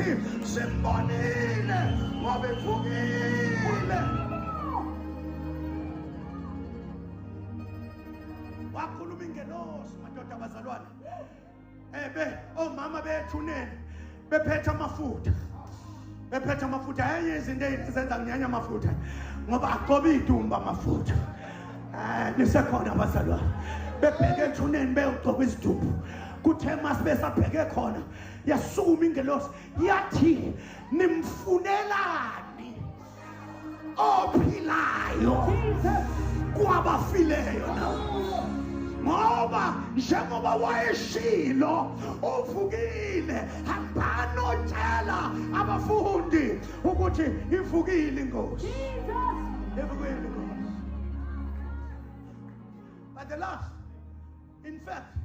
bathi simbonile ngoba evukile. Wakhuluma ingelosi madoda abazalwane. Omama bethuneni bephethe amafutha. Bephethe amafutha enye izinto ezenza nginyanya amafutha ngoba aqobe idumba amafutha. Nisekhona abazalwane. Bebheke ethuneni beyogcoba izidumbu. Kuthe masibesabheke khona yasukuma ingelosi yathi nimfunelani ophilayo kwabafileyo na ngoba njengoba wayeshilo uvukile. Hambani otshela abafundi ukuthi ivukile inkosi. Ivukile inkosi. But the last, in fact,